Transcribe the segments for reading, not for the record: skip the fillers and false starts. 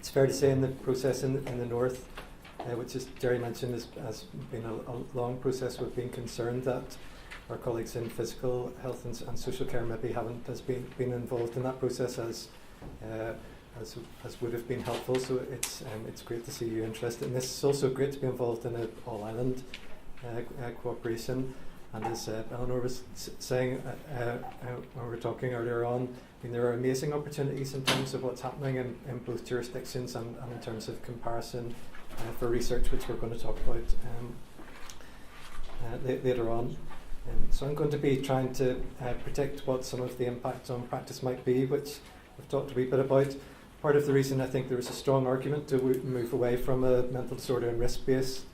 It's fair to say in the process in the north, which, as Jerry mentioned, has been a long process. We've been concerned that our colleagues in physical health and social care maybe haven't been involved in that process as would have been helpful. So it's great to see you interested in this. It's also great to be involved in an all-island cooperation. And as Eleanor was saying when we were talking earlier on, I mean, there are amazing opportunities in terms of what's happening in both jurisdictions and in terms of comparison for research, which we're going to talk about later on. So I'm going to be trying to predict what some of the impacts on practice might be, which we've talked a wee bit about. Part of the reason I think there is a strong argument to move away from a mental disorder and risk-based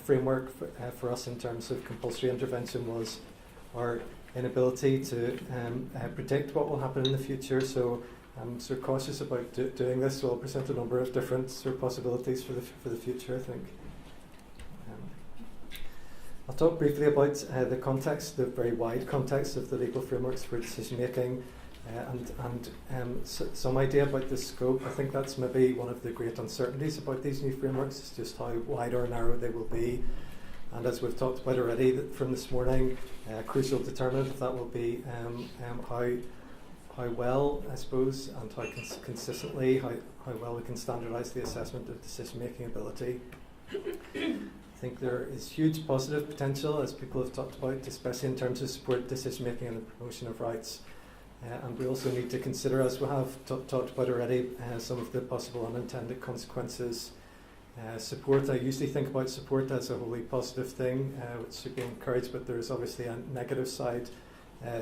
framework for us in terms of compulsory intervention was our inability to predict what will happen in the future. So I'm sort of cautious about doing this, so I'll present a number of different sort of possibilities for the future, I think. I'll talk briefly about the context, the very wide context of the legal frameworks for decision making, and some idea about the scope. I think that's maybe one of the great uncertainties about these new frameworks, is just how wide or narrow they will be. And as we've talked about already from this morning, a crucial determinant of that will be how well, I suppose, and how consistently, how well we can standardise the assessment of decision-making ability. I think there is huge positive potential, as people have talked about, especially in terms of support decision-making and the promotion of rights. And we also need to consider, as we have talked about already, some of the possible unintended consequences. Support, I usually think about support as a wholly positive thing, which should be encouraged, but there is obviously a negative side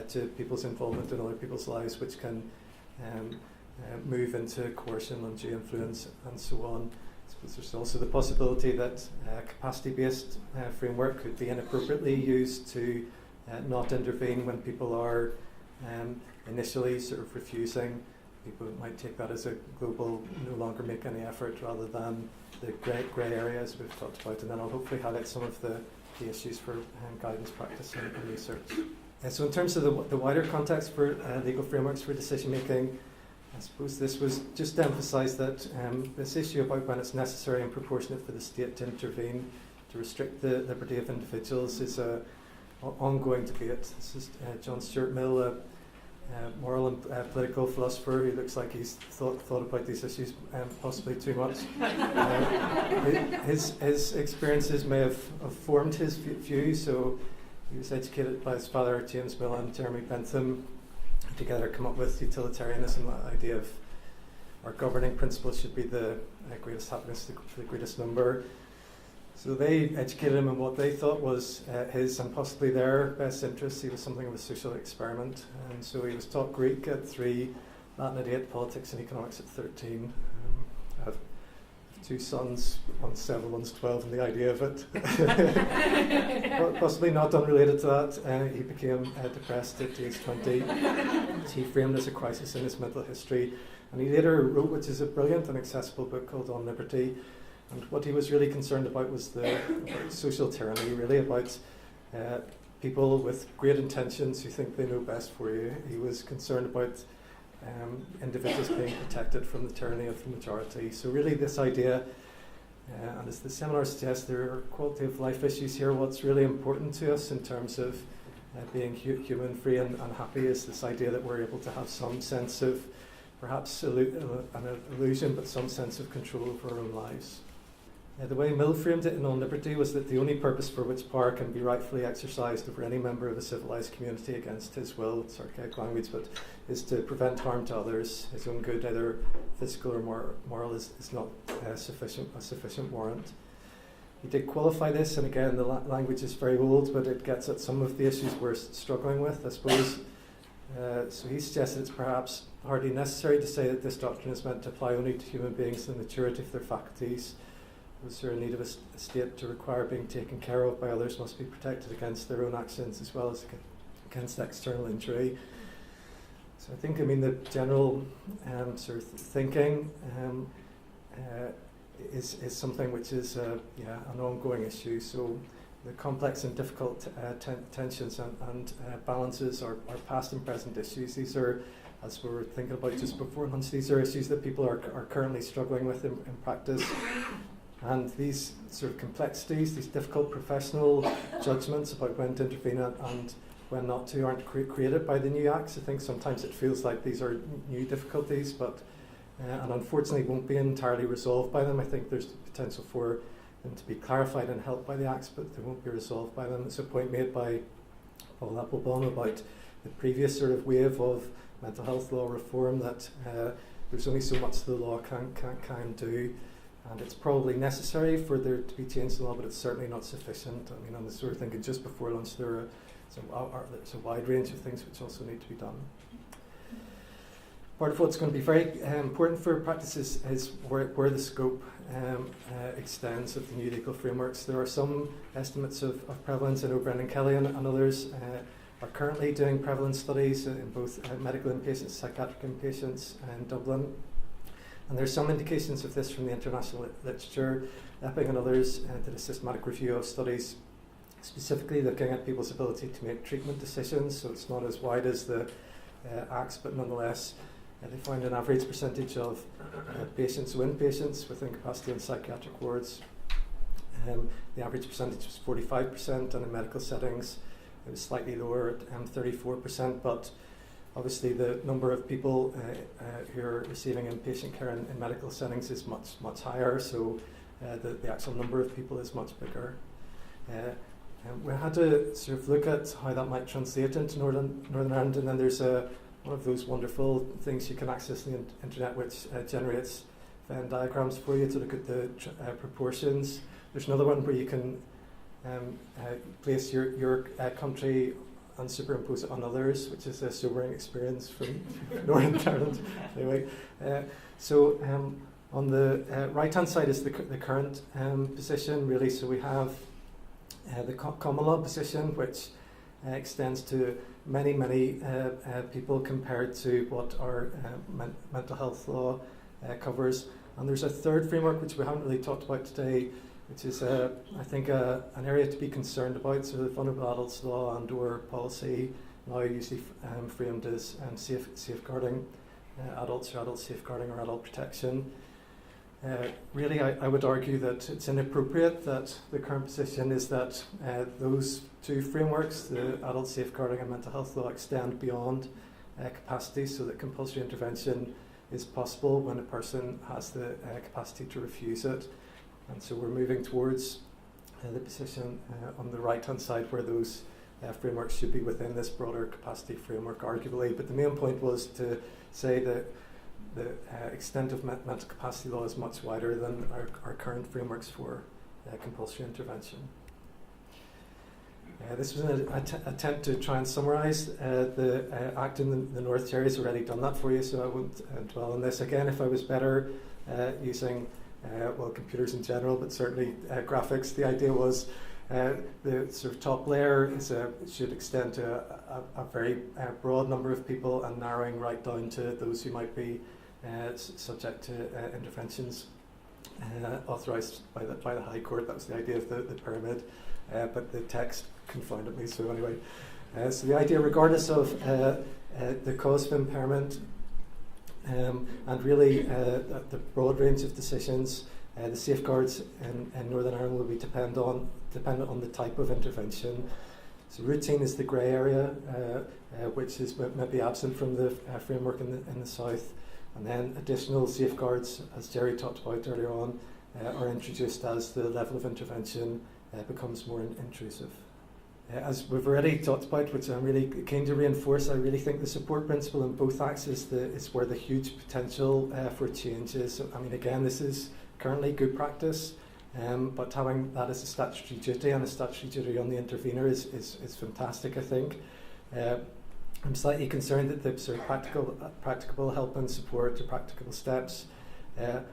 to people's involvement in other people's lives, which can move into coercion, undue influence, and so on. I suppose there's also the possibility that a capacity-based framework could be inappropriately used to not intervene when people are initially sort of refusing. People might take that as a global, no longer make any effort, rather than the grey areas we've talked about. And then I'll hopefully highlight some of the issues for guidance, practice, and research. So in terms of the wider context for legal frameworks for decision making, I suppose this was just to emphasise that this issue about when it's necessary and proportionate for the state to intervene to restrict the liberty of individuals is an ongoing debate. This is John Stuart Mill, a moral and political philosopher who looks like he's thought about these issues possibly too much. His experiences may have formed his view. So he was educated by his father, James Mill, and Jeremy Bentham. Together come up with utilitarianism, the idea of our governing principle should be the greatest happiness for the greatest number. So they educated him in what they thought was his and possibly their best interests. He was something of a social experiment, and so he was taught Greek at 3, Latin at 8, politics and economics at 13. I have 2 sons, one's 7, one's 12, and the idea of it. Possibly not unrelated to that, he became depressed at age 20, which he framed as a crisis in his mental history. And he later wrote, which is a brilliant and accessible book called On Liberty. And what he was really concerned about was about social tyranny, really about people with great intentions who think they know best for you. He was concerned about individuals being protected from the tyranny of the majority. So really this idea, and as the seminar suggests, there are quality of life issues here. What's really important to us in terms of being human, free and happy is this idea that we're able to have some sense of, perhaps an illusion, but some sense of control over our own lives. The way Mill framed it in On Liberty was that the only purpose for which power can be rightfully exercised over any member of a civilised community against his will, it's archaic language, but is to prevent harm to others. His own good, either physical or moral, is not a sufficient warrant. He did qualify this, and again, the language is very old, but it gets at some of the issues we're struggling with, I suppose. So he suggested it's perhaps hardly necessary to say that this doctrine is meant to apply only to human beings in the maturity of their faculties. Those who are in need of a state to require being taken care of by others must be protected against their own actions as well as against external injury. So I think, the general sort of thinking is something which is an ongoing issue. So the complex and difficult tensions and balances are past and present issues. These are as we were thinking about just before lunch, these are issues that people are currently struggling with in practice. And these sort of complexities, these difficult professional judgments about when to intervene and when not to, aren't created by the new acts. I think sometimes it feels like these are new difficulties, but and unfortunately won't be entirely resolved by them. I think there's the potential for them to be clarified and helped by the acts, but they won't be resolved by them. It's a point made by Paul Applebaum about the previous sort of wave of mental health law reform, that there's only so much the law can do. And it's probably necessary for there to be change in the law, but it's certainly not sufficient. I mean, I'm sort of thinking just before lunch there's a wide range of things which also need to be done. Part of what's going to be very important for practice is where the scope extends of the new legal frameworks. There are some estimates of prevalence. I know Brendan Kelly and others are currently doing prevalence studies in both medical inpatients, psychiatric inpatients in Dublin. And there's some indications of this from the international literature. Epping and others did a systematic review of studies specifically looking at people's ability to make treatment decisions, so it's not as wide as the acts, but nonetheless they found an average percentage of patients, so inpatients with incapacity in psychiatric wards. The average percentage was 45%, and in medical settings it was slightly lower at 34%, but obviously the number of people who are receiving inpatient care in medical settings is much higher, so the actual number of people is much bigger. We had to sort of look at how that might translate into Northern Ireland, and then there's one of those wonderful things you can access on the internet which generates Venn diagrams for you to look at the proportions. There's another one where you can place your country and superimpose it on others, which is a sobering experience from Northern Ireland. Anyway, on the right-hand side is the current position, really. So we have the common law position, which extends to many people compared to what our mental health law covers. And there's a third framework which we haven't really talked about today, which is, I think, an area to be concerned about. So the vulnerable adults law and/or policy, now usually framed as safeguarding adults, or adult safeguarding, or adult protection. Really, I would argue that it's inappropriate that the current position is that those two frameworks, the adult safeguarding and mental health law, extend beyond capacity, so that compulsory intervention is possible when a person has the capacity to refuse it. And so we're moving towards the position on the right-hand side where those frameworks should be within this broader capacity framework, arguably. But the main point was to say that the extent of mental capacity law is much wider than our current frameworks for compulsory intervention. This was an attempt to try and summarise the Act in the North. Jerry's already done that for you, so I won't dwell on this again. If I was better using computers in general, but certainly graphics, the idea was the sort of top layer should extend to a very broad number of people, and narrowing right down to those who might be subject to interventions authorised by the High Court. That was the idea of the pyramid, but the text confounded me. So anyway, so the idea, regardless of the cause of impairment, and really the broad range of decisions, the safeguards in Northern Ireland will be dependent on the type of intervention. So routine is the grey area, which is maybe absent from the framework in the south, and then additional safeguards, as Jerry talked about earlier on, are introduced as the level of intervention becomes more intrusive. As we've already talked about, which I'm really keen to reinforce, I really think the support principle in both acts is where the huge potential for change is. So, I mean, again, this is currently good practice, but having that as a statutory duty and a statutory duty on the intervener is fantastic, I think. I'm slightly concerned that the sort of practicable help and support, or practical steps,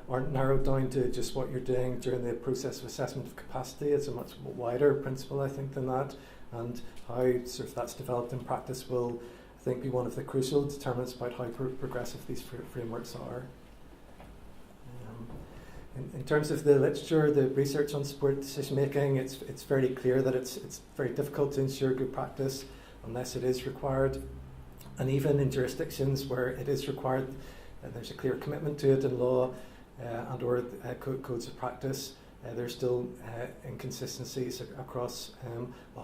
aren't narrowed down to just what you're doing during the process of assessment of capacity. It's a much wider principle, I think, than that, and how sort of that's developed in practice will, I think, be one of the crucial determinants about how progressive these frameworks are. In terms of the literature, the research on support decision making, it's fairly clear that it's very difficult to ensure good practice unless it is required. And even in jurisdictions where it is required, there's a clear commitment to it in law and or codes of practice, there's still inconsistencies across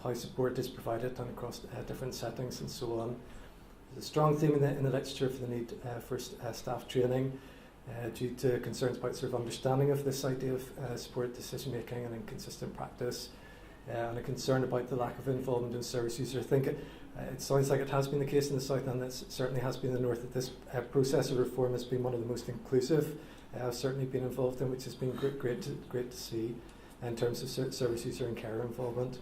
how support is provided and across different settings and so on. There's a strong theme in the literature for the need for staff training due to concerns about sort of understanding of this idea of support decision making and inconsistent practice, and a concern about the lack of involvement in service user. I think it sounds like it has been the case in the South, and it certainly has been in the North, that this process of reform has been one of the most inclusive I've certainly been involved in, which has been great to see in terms of service user and care involvement.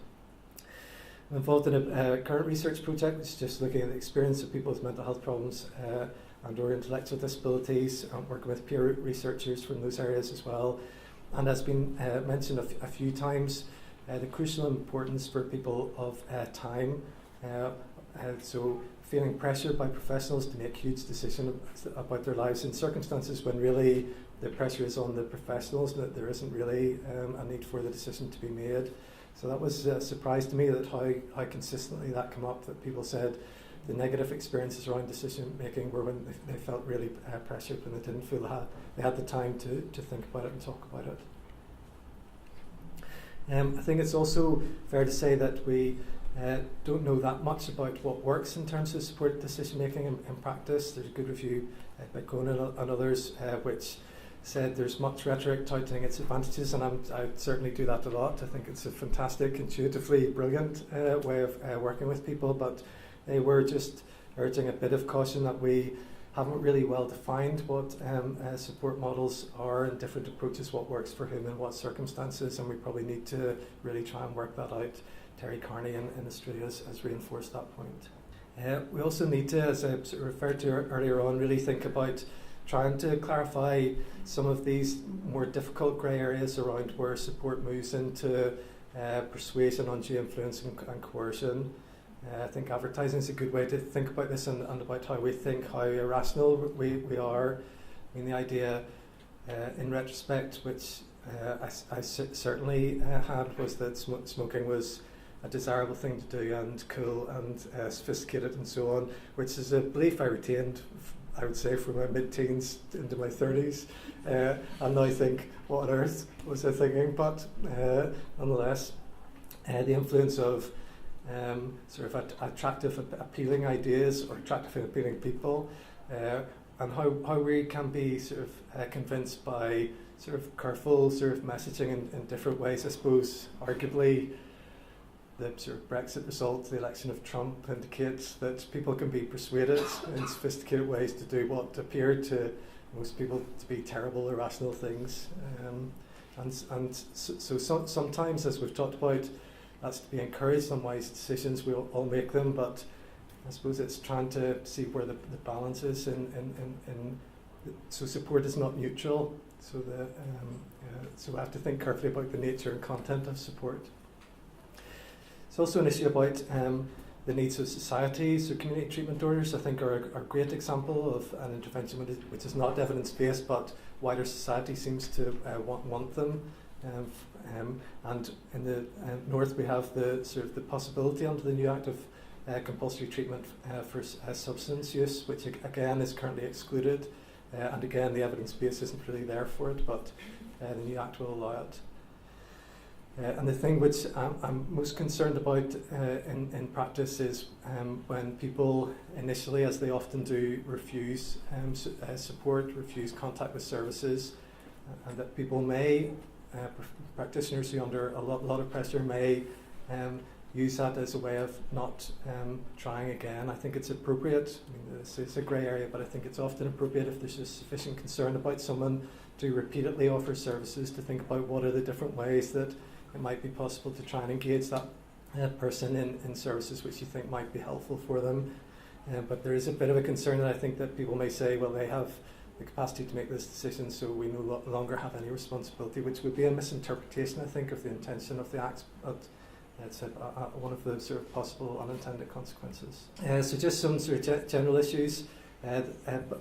I'm involved in a current research project which is just looking at the experience of people with mental health problems and or intellectual disabilities, working with peer researchers from those areas as well. And as been mentioned a few times, the crucial importance for people of time. So feeling pressure by professionals to make huge decisions about their lives in circumstances when really the pressure is on the professionals, that there isn't really a need for the decision to be made. So that was a surprise to me, that how consistently that came up, that people said the negative experiences around decision making were when they felt really pressured, when they didn't feel they had the time to think about it and talk about it. I think it's also fair to say that we don't know that much about what works in terms of support decision making in practice. There's a good review by Conan and others which said there's much rhetoric touting its advantages, and I certainly do that a lot. I think it's a fantastic, intuitively brilliant way of working with people, but they were just urging a bit of caution that we haven't really well defined what support models are and different approaches, what works for whom in what circumstances, and we probably need to really try and work that out. Terry Carney in Australia has reinforced that point. We also need to, as I referred to earlier on, really think about trying to clarify some of these more difficult grey areas around where support moves into persuasion, undue influence and coercion. I think advertising is a good way to think about this and about how we think, how irrational we are. I mean, the idea in retrospect, which I certainly had, was that smoking was a desirable thing to do and cool and sophisticated and so on, which is a belief I retained, I would say, from my mid-teens into my 30s. And now I think, what on earth was I thinking? But nonetheless, the influence of sort of attractive, appealing ideas or attractive and appealing people, and how we can be sort of convinced by sort of careful sort of messaging in different ways. I suppose, arguably, the sort of Brexit result, the election of Trump, indicates that people can be persuaded in sophisticated ways to do what appear to most people to be terrible, irrational things. And so sometimes, as we've talked about, that's to be encouraged on wise decisions. We'll all make them, but I suppose it's trying to see where the balance is. So support is not neutral. So so we have to think carefully about the nature and content of support. It's also an issue about the needs of society. So community treatment orders, I think, are a great example of an intervention which is not evidence-based, but wider society seems to want them. And in the North, we have the sort of the possibility under the new Act of compulsory treatment for substance use, which again is currently excluded. And again, the evidence base isn't really there for it, but the new Act will allow it. And the thing which I'm most concerned about in practice is when people initially, as they often do, refuse support, refuse contact with services, and that people may, practitioners who are under a lot of pressure may use that as a way of not trying again. I think it's appropriate. I mean, it's a grey area, but I think it's often appropriate, if there's just sufficient concern about someone to repeatedly offer services, to think about what are the different ways that it might be possible to try and engage that person in services which you think might be helpful for them. But there is a bit of a concern that I think that people may say, well, they have the capacity to make this decision, so we no longer have any responsibility, which would be a misinterpretation, I think, of the intention of the Act. But it's one of the sort of possible unintended consequences. So just some sort of general issues.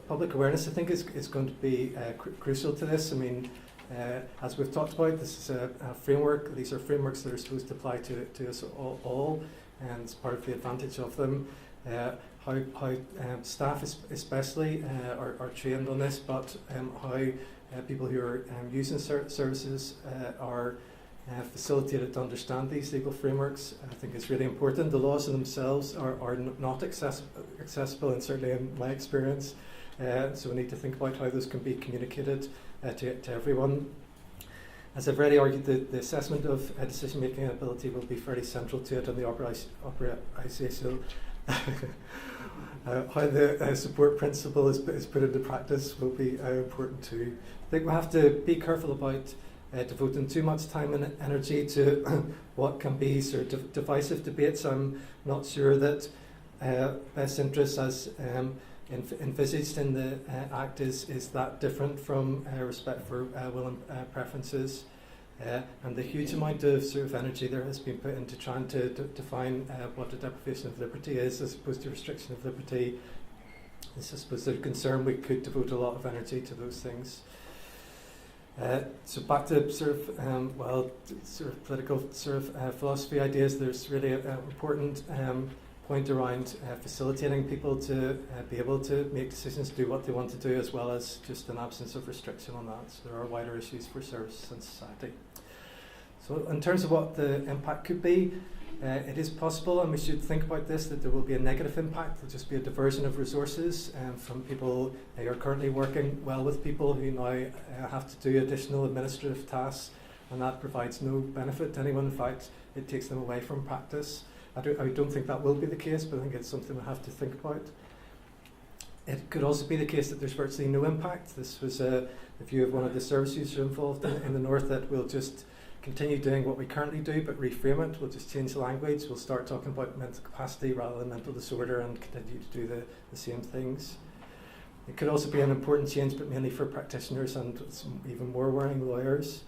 Public awareness, I think, is going to be crucial to this. I mean, as we've talked about, this is a framework. These are frameworks that are supposed to apply to us all, and it's part of the advantage of them. how staff especially are trained on this, but how people who are using services are facilitated to understand these legal frameworks, I think is really important. The laws in themselves are not accessible, and certainly in my experience, so we need to think about how those can be communicated to everyone. As I've already argued, the assessment of decision-making ability will be fairly central to it, and the authorisation how the support principle is put into practice will be important too. I think we have to be careful about devoting too much time and energy to what can be sort of divisive debates. I'm not sure that best interests as envisaged in the Act is that different from respect for will and preferences. And the huge amount of sort of energy there has been put into trying to define what a deprivation of liberty is as opposed to restriction of liberty. I suppose there's a concern we could devote a lot of energy to those things. So back to sort of political sort of philosophy ideas. There's really an important point around facilitating people to be able to make decisions, do what they want to do, as well as just an absence of restriction on that. So there are wider issues for services and society. So in terms of what the impact could be, it is possible, and we should think about this, that there will be a negative impact. There'll just be a diversion of resources from people who are currently working well with people who now have to do additional administrative tasks, and that provides no benefit to anyone. In fact, it takes them away from practice. I don't think that will be the case, but I think it's something we have to think about. It could also be the case that there's virtually no impact. This was the view of one of the service users involved in the North, that we'll just continue doing what we currently do, but reframe it. We'll just change the language. We'll start talking about mental capacity rather than mental disorder, and continue to do the same things. It could also be an important change, but mainly for practitioners and some even more worrying lawyers.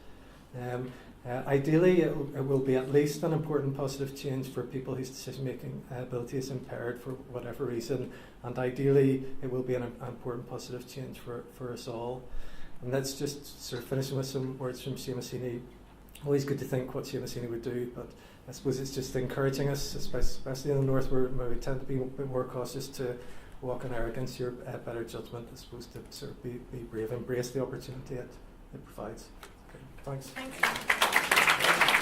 Ideally, it will be at least an important positive change for people whose decision-making ability is impaired for whatever reason, and ideally it will be an important positive change for us all. And let's just sort of finishing with some words from Seamus Heaney. Always good to think what Seamus Heaney would do, but I suppose it's just encouraging us, especially in the North, where we tend to be a bit more cautious, to walk in arrogance, your better judgment, as opposed to sort of be brave, embrace the opportunity it provides. Okay, thanks. Thank you.